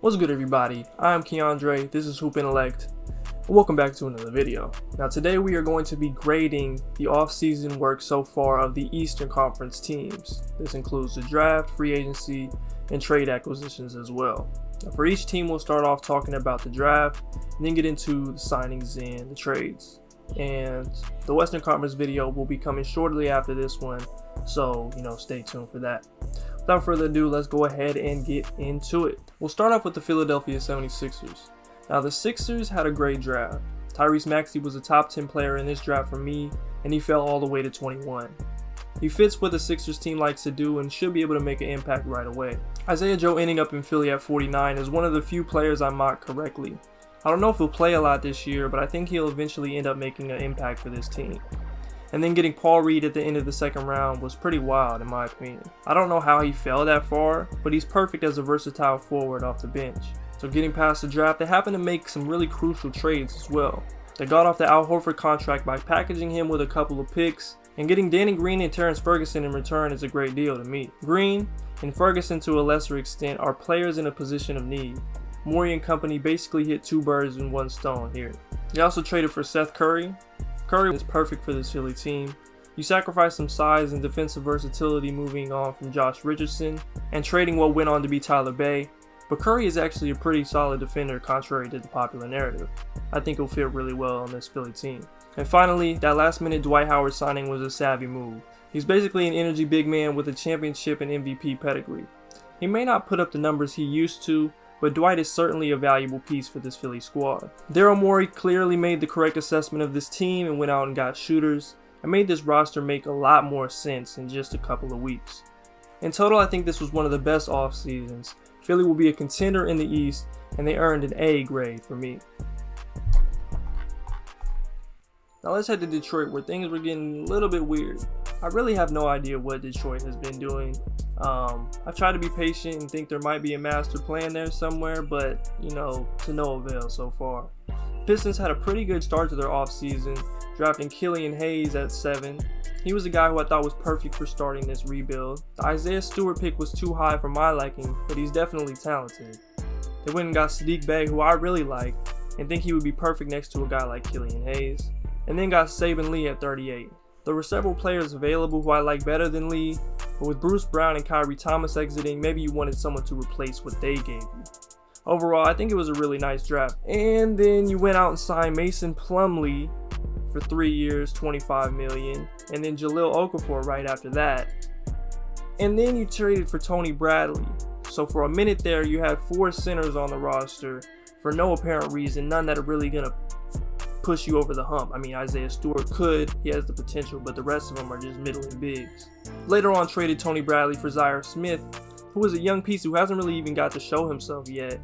What's good, everybody? I'm Keandre, this is Intellect, and welcome back to another video. Now today we are going to be grading the off-season work so far of the Eastern Conference teams. This includes the draft, free agency, and trade acquisitions as well. Now for each team we'll start off talking about the draft, and then get into the signings and the trades. And the Western Conference video will be coming shortly after this one, so stay tuned for that. Without further ado, let's go ahead and get into it. We'll start off with the Philadelphia 76ers. Now the Sixers had a great draft. Tyrese Maxey was a top 10 player in this draft for me, and he fell all the way to 21. He fits what the Sixers team likes to do and should be able to make an impact right away. Isaiah Joe ending up in Philly at 49 is one of the few players I mocked correctly. I don't know if he'll play a lot this year, but I think he'll eventually end up making an impact for this team. And then getting Paul Reed at the end of the second round was pretty wild in my opinion. I don't know how he fell that far, but he's perfect as a versatile forward off the bench. So getting past the draft, they happened to make some really crucial trades as well. They got off the Al Horford contract by packaging him with a couple of picks, and getting Danny Green and Terrence Ferguson in return is a great deal to me. Green and Ferguson to a lesser extent are players in a position of need. Morey and company basically hit two birds in one stone here. They also traded for Seth Curry. Curry is perfect for this Philly team. You sacrifice some size and defensive versatility moving on from Josh Richardson and trading what went on to be Tyler Bay, but Curry is actually a pretty solid defender contrary to the popular narrative. I think he'll fit really well on this Philly team. And finally, that last minute Dwight Howard signing was a savvy move. He's basically an energy big man with a championship and MVP pedigree. He may not put up the numbers he used to, but Dwight is certainly a valuable piece for this Philly squad. Daryl Morey clearly made the correct assessment of this team and went out and got shooters, and made this roster make a lot more sense in just a couple of weeks. In total, I think this was one of the best off seasons. Philly will be a contender in the East, and they earned an A grade for me. Now let's head to Detroit, where things were getting a little bit weird. I really have no idea what Detroit has been doing. I try to be patient and think there might be a master plan there somewhere, but to no avail so far. Pistons had a pretty good start to their offseason, drafting Killian Hayes at 7. He was a guy who I thought was perfect for starting this rebuild. The Isaiah Stewart pick was too high for my liking, but he's definitely talented. They went and got Sadiq Bey, who I really like, and think he would be perfect next to a guy like Killian Hayes. And then got Saban Lee at 38. There were several players available who I like better than Lee, but with Bruce Brown and Kyrie Thomas exiting, maybe you wanted someone to replace what they gave you. Overall, I think it was a really nice draft. And then you went out and signed Mason Plumlee for 3 years, $25 million, and then Jahlil Okafor right after that. And then you traded for Tony Bradley. So for a minute there, you had 4 centers on the roster for no apparent reason, none that are really gonna push you over the hump. I mean, Isaiah Stewart could, he has the potential, but the rest of them are just middling bigs. Later on, traded Tony Bradley for Zaire Smith, who is a young piece who hasn't really even got to show himself yet.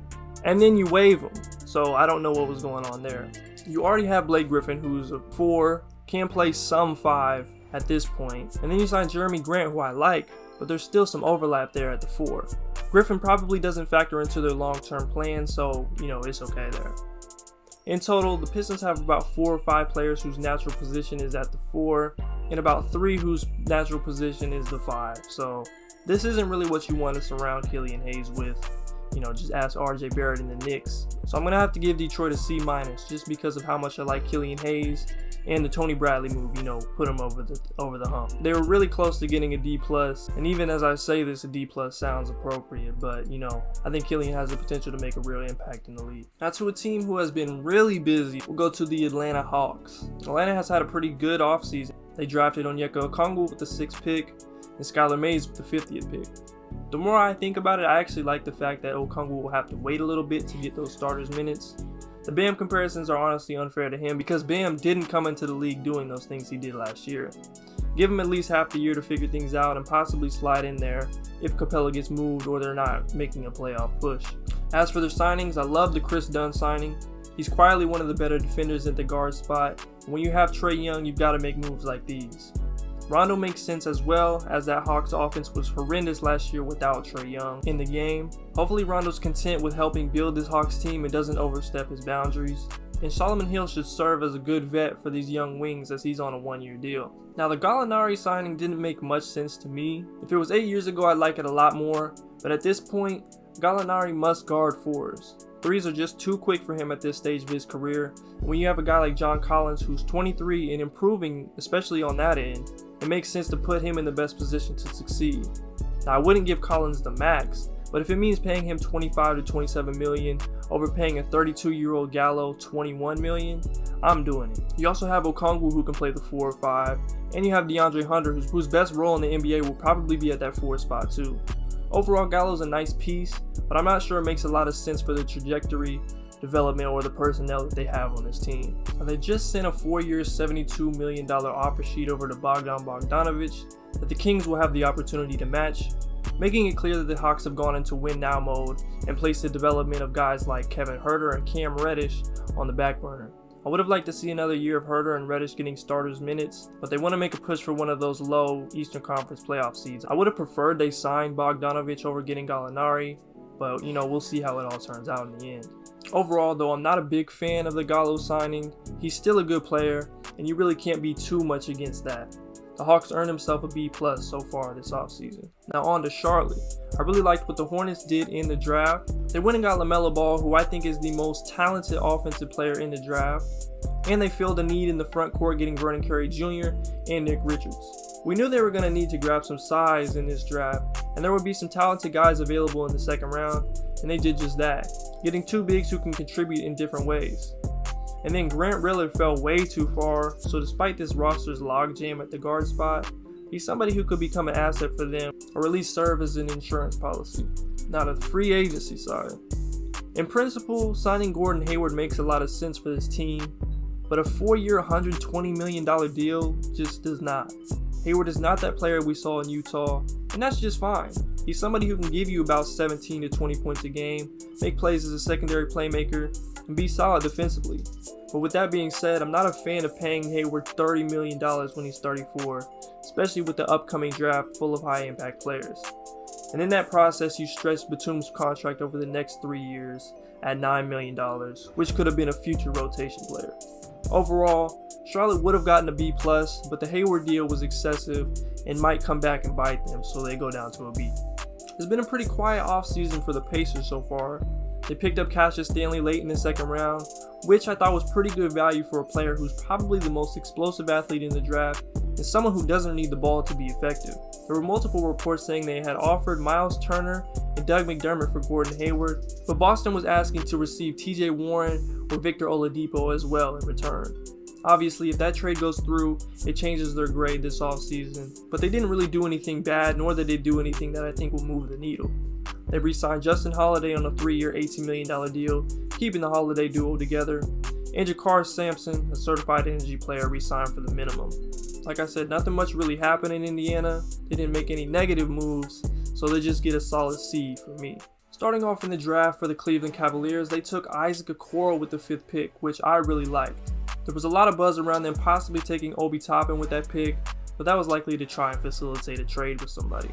And then you waive him, so I don't know what was going on there. You already have Blake Griffin, who's a 4, can play some 5 at this point. And then you sign Jeremy Grant, who I like, but there's still some overlap there at the 4. Griffin probably doesn't factor into their long-term plan, so it's okay there. In total, the Pistons have about 4 or 5 players whose natural position is at the 4, and about 3 whose natural position is the 5. So this isn't really what you want to surround Killian Hayes with. Just ask RJ Barrett and the Knicks. So I'm going to have to give Detroit a C- just because of how much I like Killian Hayes and the Tony Bradley move, put him over the hump. They were really close to getting a D+, and even as I say this, a D+ sounds appropriate, but I think Killian has the potential to make a real impact in the league. Now to a team who has been really busy, we'll go to the Atlanta Hawks. Atlanta has had a pretty good offseason. They drafted Onyeka Okongwu with the 6th pick and Skylar Mays with the 50th pick. The more I think about it, I actually like the fact that Okongwu will have to wait a little bit to get those starters minutes. The Bam comparisons are honestly unfair to him because Bam didn't come into the league doing those things he did last year. Give him at least half the year to figure things out and possibly slide in there if Capella gets moved or they're not making a playoff push. As for their signings, I love the Chris Dunn signing. He's quietly one of the better defenders at the guard spot. When you have Trae Young, you've got to make moves like these. Rondo makes sense as well, as that Hawks offense was horrendous last year without Trae Young in the game. Hopefully Rondo's content with helping build this Hawks team and doesn't overstep his boundaries. And Solomon Hill should serve as a good vet for these young wings as he's on a 1-year deal. Now the Gallinari signing didn't make much sense to me. If it was 8 years ago, I'd like it a lot more, but at this point, Gallinari must guard fours. Threes are just too quick for him at this stage of his career. When you have a guy like John Collins who's 23 and improving, especially on that end, it makes sense to put him in the best position to succeed. Now, I wouldn't give Collins the max, but if it means paying him $25 to $27 million over paying a 32-year-old Gallo $21 million, I'm doing it. You also have Okongwu who can play the 4 or 5, and you have DeAndre Hunter whose best role in the NBA will probably be at that 4 spot too. Overall, Gallo's a nice piece, but I'm not sure it makes a lot of sense for the trajectory, development, or the personnel that they have on this team. Now, they just sent a 4-year, $72 million offer sheet over to Bogdan Bogdanović that the Kings will have the opportunity to match, making it clear that the Hawks have gone into win-now mode and placed the development of guys like Kevin Huerter and Cam Reddish on the back burner. I would have liked to see another year of Huerter and Reddish getting starters minutes, but they want to make a push for one of those low Eastern Conference playoff seeds. I would have preferred they signed Bogdanović over getting Gallinari, but we'll see how it all turns out in the end. Overall, though, I'm not a big fan of the Gallo signing. He's still a good player, and you really can't be too much against that. The Hawks earned himself a B+ so far this offseason. Now on to Charlotte. I really liked what the Hornets did in the draft. They went and got LaMelo Ball, who I think is the most talented offensive player in the draft. And they filled a need in the front court, getting Vernon Carey Jr. and Nick Richards. We knew they were going to need to grab some size in this draft, and there would be some talented guys available in the second round, and they did just that, getting 2 bigs who can contribute in different ways. And then Grant Riller fell way too far, so despite this roster's logjam at the guard spot, he's somebody who could become an asset for them, or at least serve as an insurance policy. Now to the free agency side. In principle, signing Gordon Hayward makes a lot of sense for this team, but a 4-year, $120 million deal just does not. Hayward is not that player we saw in Utah, and that's just fine. He's somebody who can give you about 17 to 20 points a game, make plays as a secondary playmaker, and be solid defensively. But with that being said, I'm not a fan of paying Hayward $30 million when he's 34, especially with the upcoming draft full of high impact players. And in that process, you stretch Batum's contract over the next 3 years at $9 million, which could have been a future rotation player. Overall, Charlotte would have gotten a B+, but the Hayward deal was excessive and might come back and bite them, so they go down to a B. It's been a pretty quiet offseason for the Pacers so far. They picked up Cassius Stanley late in the second round, which I thought was pretty good value for a player who's probably the most explosive athlete in the draft and someone who doesn't need the ball to be effective. There were multiple reports saying they had offered Miles Turner and Doug McDermott for Gordon Hayward, but Boston was asking to receive TJ Warren or Victor Oladipo as well in return. Obviously, if that trade goes through, it changes their grade this offseason, but they didn't really do anything bad, nor did they do anything that I think will move the needle. They re-signed Justin Holiday on a 3-year, $18 million deal, keeping the Holiday duo together, and Jakar Sampson, a certified energy player, re-signed for the minimum. Like I said, nothing much really happened in Indiana. They didn't make any negative moves, so they just get a solid C for me. Starting off in the draft for the Cleveland Cavaliers, they took Isaac Okoro with the 5th pick, which I really liked. There was a lot of buzz around them possibly taking Obi Toppin with that pick, but that was likely to try and facilitate a trade with somebody.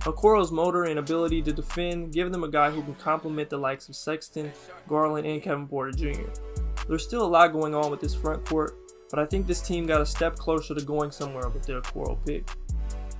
Okoro's motor and ability to defend give them a guy who can complement the likes of Sexton, Garland, and Kevin Porter Jr. There's still a lot going on with this front court, but I think this team got a step closer to going somewhere with their Okoro pick.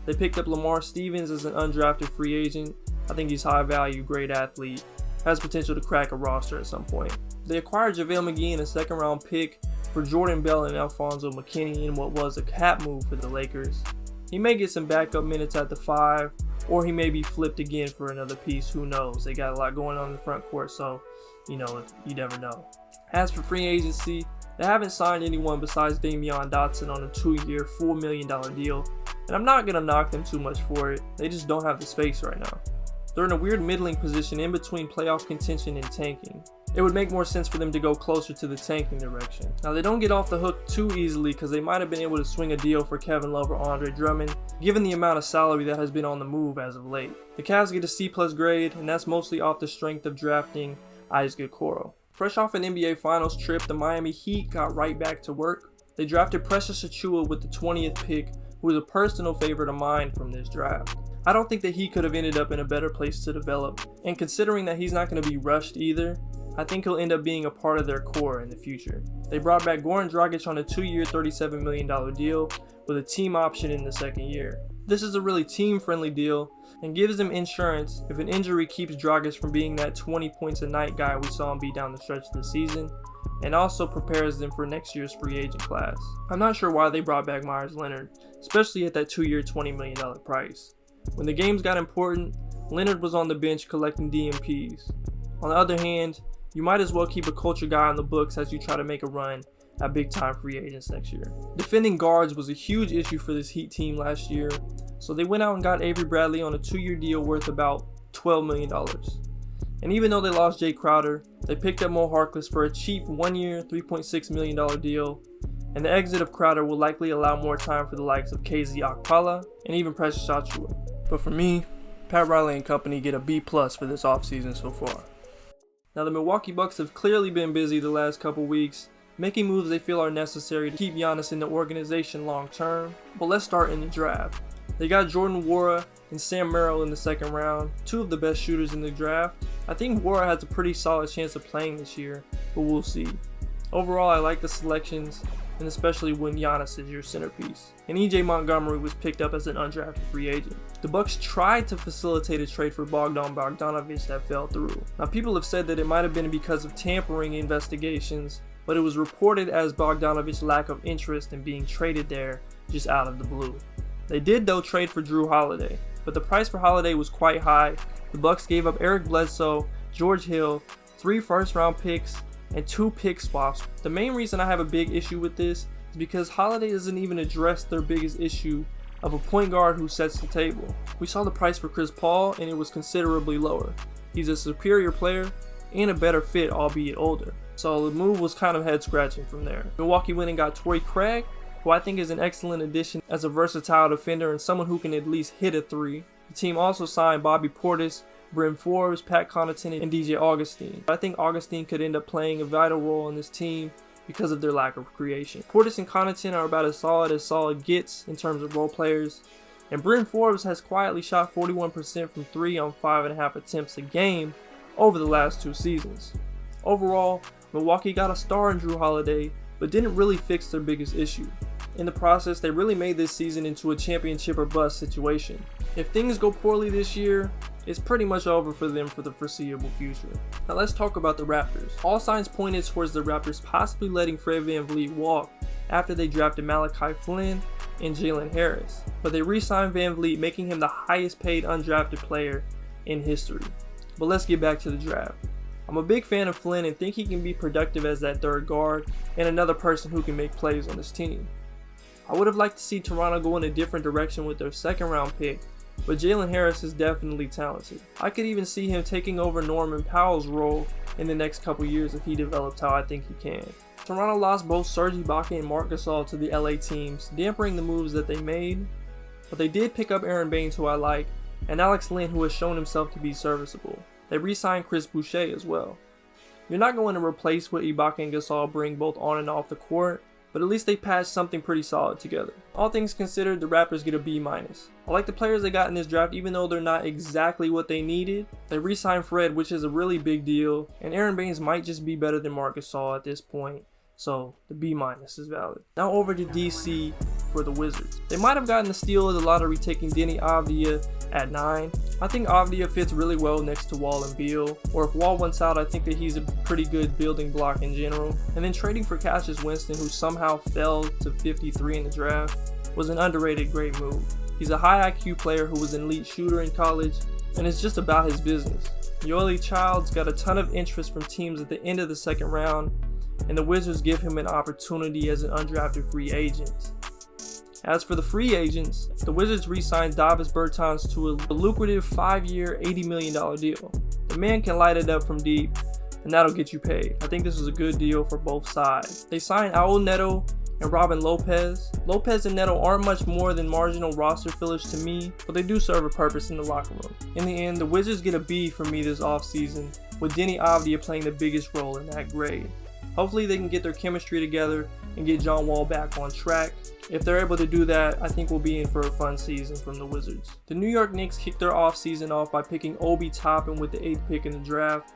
They picked up Lamar Stevens as an undrafted free agent. I think he's high value, great athlete, has potential to crack a roster at some point. They acquired JaVale McGee in a 2nd round pick for Jordan Bell and Alfonso McKinney in what was a cap move for the Lakers. He may get some backup minutes at the 5, or he may be flipped again for another piece, who knows. They got a lot going on in the front court, so you never know. As for free agency, they haven't signed anyone besides Damian Dotson on a 2-year, $4 million deal, and I'm not going to knock them too much for it. They just don't have the space right now. They're in a weird middling position in between playoff contention and tanking. It would make more sense for them to go closer to the tanking direction. Now, they don't get off the hook too easily because they might have been able to swing a deal for Kevin Love or Andre Drummond, given the amount of salary that has been on the move as of late. The Cavs get a C+ grade, and that's mostly off the strength of drafting Isaac Okoro. Fresh off an NBA Finals trip, the Miami Heat got right back to work. They drafted Precious Achiuwa with the 20th pick, who is a personal favorite of mine from this draft. I don't think that he could have ended up in a better place to develop, and considering that he's not going to be rushed either, I think he'll end up being a part of their core in the future. They brought back Goran Dragic on a 2-year, $37 million deal with a team option in the 2nd year. This is a really team-friendly deal and gives them insurance if an injury keeps Dragic from being that 20 points a night guy we saw him be down the stretch of the season, and also prepares them for next year's free agent class. I'm not sure why they brought back Myers Leonard, especially at that 2-year $20 million price. When the games got important, Leonard was on the bench collecting DMPs. On the other hand, you might as well keep a culture guy on the books as you try to make a run at big time free agents next year. Defending guards was a huge issue for this Heat team last year, so they went out and got Avery Bradley on a 2-year deal worth about $12 million. And even though they lost Jay Crowder, they picked up Mo Harkless for a cheap 1-year, $3.6 million deal, and the exit of Crowder will likely allow more time for the likes of KZ Okpala and even Precious Achiuwa. But for me, Pat Riley and company get a B+ for this offseason so far. Now the Milwaukee Bucks have clearly been busy the last couple weeks, making moves they feel are necessary to keep Giannis in the organization long term. But let's start in the draft. They got Jordan Nwora and Sam Merrill in the second round, two of the best shooters in the draft. I think Nwora has a pretty solid chance of playing this year, but we'll see. Overall, I like the selections, and especially when Giannis is your centerpiece. And EJ Montgomery was picked up as an undrafted free agent. The Bucks tried to facilitate a trade for Bogdan Bogdanović that fell through. Now people have said that it might have been because of tampering investigations, but it was reported as Bogdanovic's lack of interest in being traded there just out of the blue. They did though trade for Drew Holiday, but the price for Holiday was quite high. The Bucks gave up Eric Bledsoe, George Hill, 3 first-round picks, and 2 pick swaps. The main reason I have a big issue with this is because Holiday doesn't even address their biggest issue of a point guard who sets the table. We saw the price for Chris Paul and it was considerably lower. He's a superior player and a better fit, albeit older. So the move was kind of head scratching from there. Milwaukee went and got Torrey Craig, who I think is an excellent addition as a versatile defender and someone who can at least hit a 3. The team also signed Bobby Portis, Bryn Forbes, Pat Connaughton, and DJ Augustine. I think Augustine could end up playing a vital role in this team because of their lack of creation. Portis and Connaughton are about as solid gets in terms of role players, and Bryn Forbes has quietly shot 41% from 3 on 5.5 attempts a game over the last 2 seasons. Overall, Milwaukee got a star in Drew Holiday, but didn't really fix their biggest issue. In the process, they really made this season into a championship or bust situation. If things go poorly this year, it's pretty much over for them for the foreseeable future. Now let's talk about the Raptors. All signs pointed towards the Raptors possibly letting Fred VanVleet walk after they drafted Malachi Flynn and Jalen Harris, but they re-signed VanVleet, making him the highest paid undrafted player in history. But let's get back to the draft. I'm a big fan of Flynn and think he can be productive as that third guard and another person who can make plays on this team. I would have liked to see Toronto go in a different direction with their second round pick, but Jalen Harris is definitely talented. I could even see him taking over Norman Powell's role in the next couple years if he develops how I think he can. Toronto lost both Serge Ibaka and Marc Gasol to the LA teams, dampering the moves that they made, but they did pick up Aaron Baines, who I like, and Alex Len, who has shown himself to be serviceable. They re-signed Chris Boucher as well. You're not going to replace what Ibaka and Gasol bring both on and off the court, but at least they patched something pretty solid together. All things considered, the Raptors get a B-. I like the players they got in this draft even though they're not exactly what they needed. They re-signed Fred, which is a really big deal, and Aaron Baines might just be better than Marc Gasol at this point, so the B- is valid. Now over to DC for the Wizards. They might have gotten the steal of the lottery taking Deni Avdija at 9. I think Avdija fits really well next to Wall and Beal, or if Wall wants out, I think that he's a pretty good building block in general. And then trading for Cassius Winston, who somehow fell to 53 in the draft, was an underrated great move. He's a high IQ player who was an elite shooter in college, and it's just about his business. Yoeli Childs got a ton of interest from teams at the end of the second round, and the Wizards give him an opportunity as an undrafted free agent. As for the free agents, the Wizards re-signed Davis Bertans to a lucrative 5-year, $80 million deal. The man can light it up from deep, and that'll get you paid. I think this was a good deal for both sides. They signed Raul Neto and Robin Lopez. Lopez and Neto aren't much more than marginal roster fillers to me, but they do serve a purpose in the locker room. In the end, the Wizards get a B from me this offseason, with Deni Avdija playing the biggest role in that grade. Hopefully they can get their chemistry together and get John Wall back on track. If they're able to do that, I think we'll be in for a fun season from the Wizards. The New York Knicks kicked their offseason off by picking Obi Toppin with the 8th pick in the draft.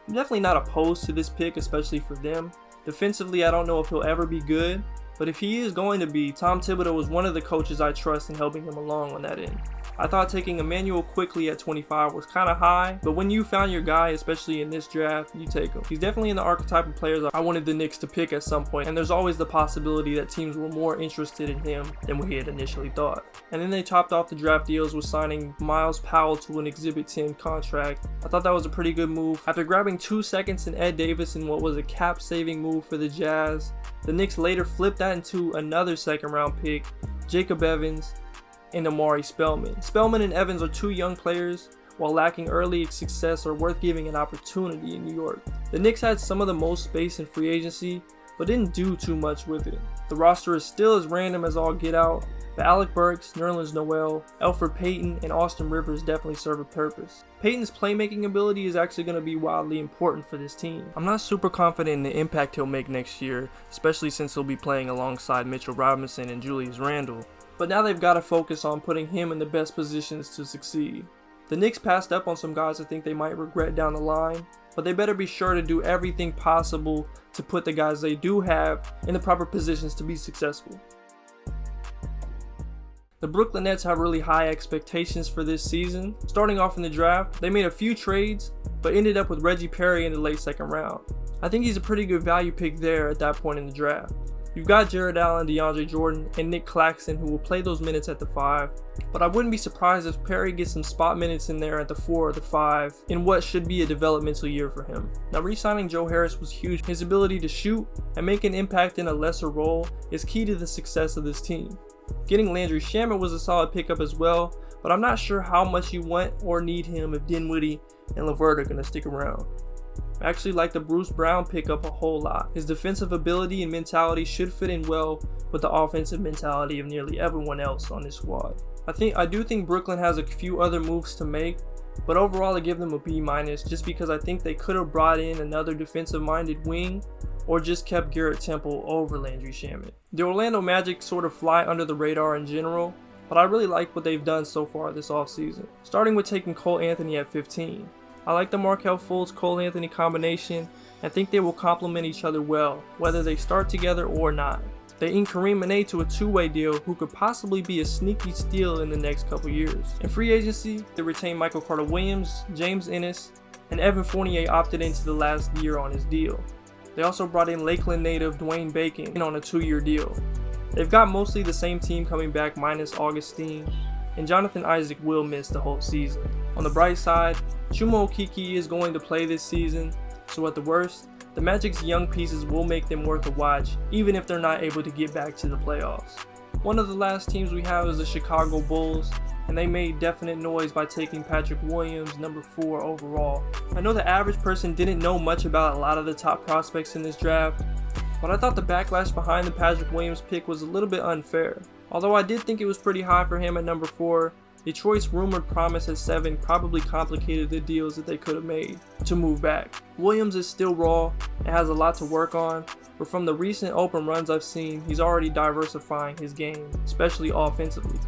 I'm definitely not opposed to this pick, especially for them. Defensively, I don't know if he'll ever be good, But if he is going to be, Tom Thibodeau is one of the coaches I trust in helping him along on that end. I thought taking Emmanuel quickly at 25 was kind of high, but when you found your guy, especially in this draft, you take him. He's definitely in the archetype of players I wanted the Knicks to pick at some point, and there's always the possibility that teams were more interested in him than we had initially thought. And then they topped off the draft deals with signing Miles Powell to an Exhibit 10 contract. I thought that was a pretty good move. After grabbing 2 seconds in Ed Davis in what was a cap-saving move for the Jazz, the Knicks later flipped that into another second-round pick, Jacob Evans, and Amari Spellman. Spellman and Evans are 2 young players, while lacking early success, are worth giving an opportunity in New York. The Knicks had some of the most space in free agency, but didn't do too much with it. The roster is still as random as all get out, but Alec Burks, Nerlens Noel, Elfrid Payton, and Austin Rivers definitely serve a purpose. Payton's playmaking ability is actually going to be wildly important for this team. I'm not super confident in the impact he'll make next year, especially since he'll be playing alongside Mitchell Robinson and Julius Randle. But now they've got to focus on putting him in the best positions to succeed. The Knicks passed up on some guys I think they might regret down the line, but they better be sure to do everything possible to put the guys they do have in the proper positions to be successful. The Brooklyn Nets have really high expectations for this season. Starting off in the draft, they made a few trades, but ended up with Reggie Perry in the late second round. I think he's a pretty good value pick there at that point in the draft. You've got Jared Allen, DeAndre Jordan, and Nick Claxton who will play those minutes at the 5, but I wouldn't be surprised if Perry gets some spot minutes in there at the 4 or the 5 in what should be a developmental year for him. Now, re-signing Joe Harris was huge. His ability to shoot and make an impact in a lesser role is key to the success of this team. Getting Landry Shaman was a solid pickup as well, but I'm not sure how much you want or need him if Dinwiddie and LeVert are going to stick around. I actually like the Bruce Brown pickup a whole lot. His defensive ability and mentality should fit in well with the offensive mentality of nearly everyone else on this squad. I do think Brooklyn has a few other moves to make, but overall I give them a B- just because I think they could have brought in another defensive-minded wing or just kept Garrett Temple over Landry Shaman. The Orlando Magic sort of fly under the radar in general, but I really like what they've done so far this offseason, starting with taking Cole Anthony at 15. I like the Markelle Fultz-Cole Anthony combination and think they will complement each other well, whether they start together or not. They inked Kareem Mané to a 2-way deal who could possibly be a sneaky steal in the next couple years. In free agency, they retained Michael Carter-Williams, James Ennis, and Evan Fournier opted into the last year on his deal. They also brought in Lakeland native Dwayne Bacon on a 2-year deal. They've got mostly the same team coming back minus Augustine, and Jonathan Isaac will miss the whole season. On the bright side, Chuma Okeke is going to play this season, so at the worst, the Magic's young pieces will make them worth a watch, even if they're not able to get back to the playoffs. One of the last teams we have is the Chicago Bulls, and they made definite noise by taking Patrick Williams, number 4 overall. I know the average person didn't know much about a lot of the top prospects in this draft, but I thought the backlash behind the Patrick Williams pick was a little bit unfair. Although I did think it was pretty high for him at number 4, Detroit's rumored promise at 7 probably complicated the deals that they could have made to move back. Williams is still raw and has a lot to work on, but from the recent open runs I've seen, he's already diversifying his game, especially offensively.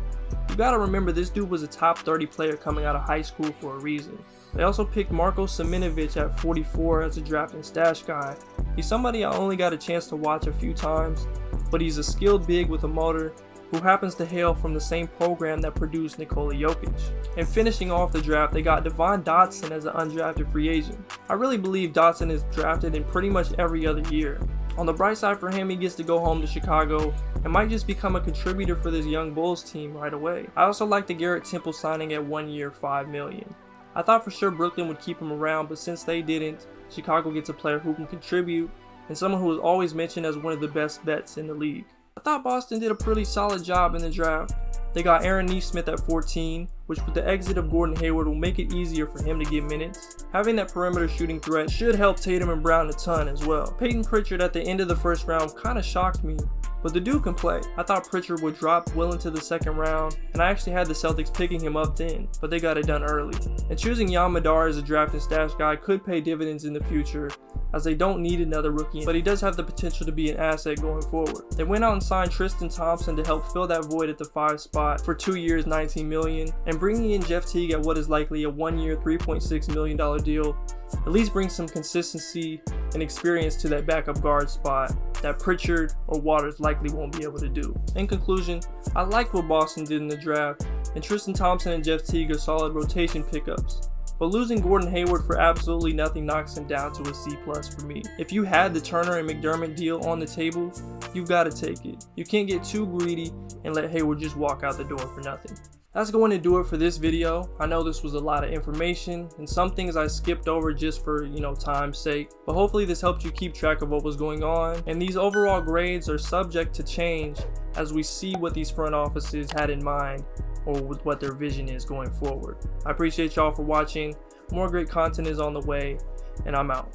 You gotta remember this dude was a top 30 player coming out of high school for a reason. They also picked Marko Ciminovich at 44 as a draft and stash guy. He's somebody I only got a chance to watch a few times, but he's a skilled big with a motor who happens to hail from the same program that produced Nikola Jokic. And finishing off the draft, they got Devon Dotson as an undrafted free agent. I really believe Dotson is drafted in pretty much every other year. On the bright side for him, he gets to go home to Chicago and might just become a contributor for this young Bulls team right away. I also like the Garrett Temple signing at 1 year, $5 million. I thought for sure Brooklyn would keep him around, but since they didn't, Chicago gets a player who can contribute and someone who is always mentioned as one of the best bets in the league. I thought Boston did a pretty solid job in the draft. They got Aaron Nesmith at 14, which with the exit of Gordon Hayward will make it easier for him to get minutes. Having that perimeter shooting threat should help Tatum and Brown a ton as well. Peyton Pritchard at the end of the first round kind of shocked me, but the dude can play. I thought Pritchard would drop well into the second round, and I actually had the Celtics picking him up then, but they got it done early. And choosing Jan Madar as a draft and stash guy could pay dividends in the future, as they don't need another rookie, but he does have the potential to be an asset going forward. They went out and signed Tristan Thompson to help fill that void at the 5 spot for 2 years, $19 million, and bringing in Jeff Teague at what is likely a 1 year, $3.6 million deal at least brings some consistency and experience to that backup guard spot. that Pritchard or Waters likely won't be able to do. In conclusion, I liked what Boston did in the draft, and Tristan Thompson and Jeff Teague are solid rotation pickups. But losing Gordon Hayward for absolutely nothing knocks him down to a C+ for me. If you had the Turner and McDermott deal on the table, you've got to take it. You can't get too greedy and let Hayward just walk out the door for nothing. That's going to do it for this video. I know this was a lot of information and some things I skipped over just for, time's sake. But hopefully this helped you keep track of what was going on. And these overall grades are subject to change as we see what these front offices had in mind or with what their vision is going forward. I appreciate y'all for watching. More great content is on the way, and I'm out.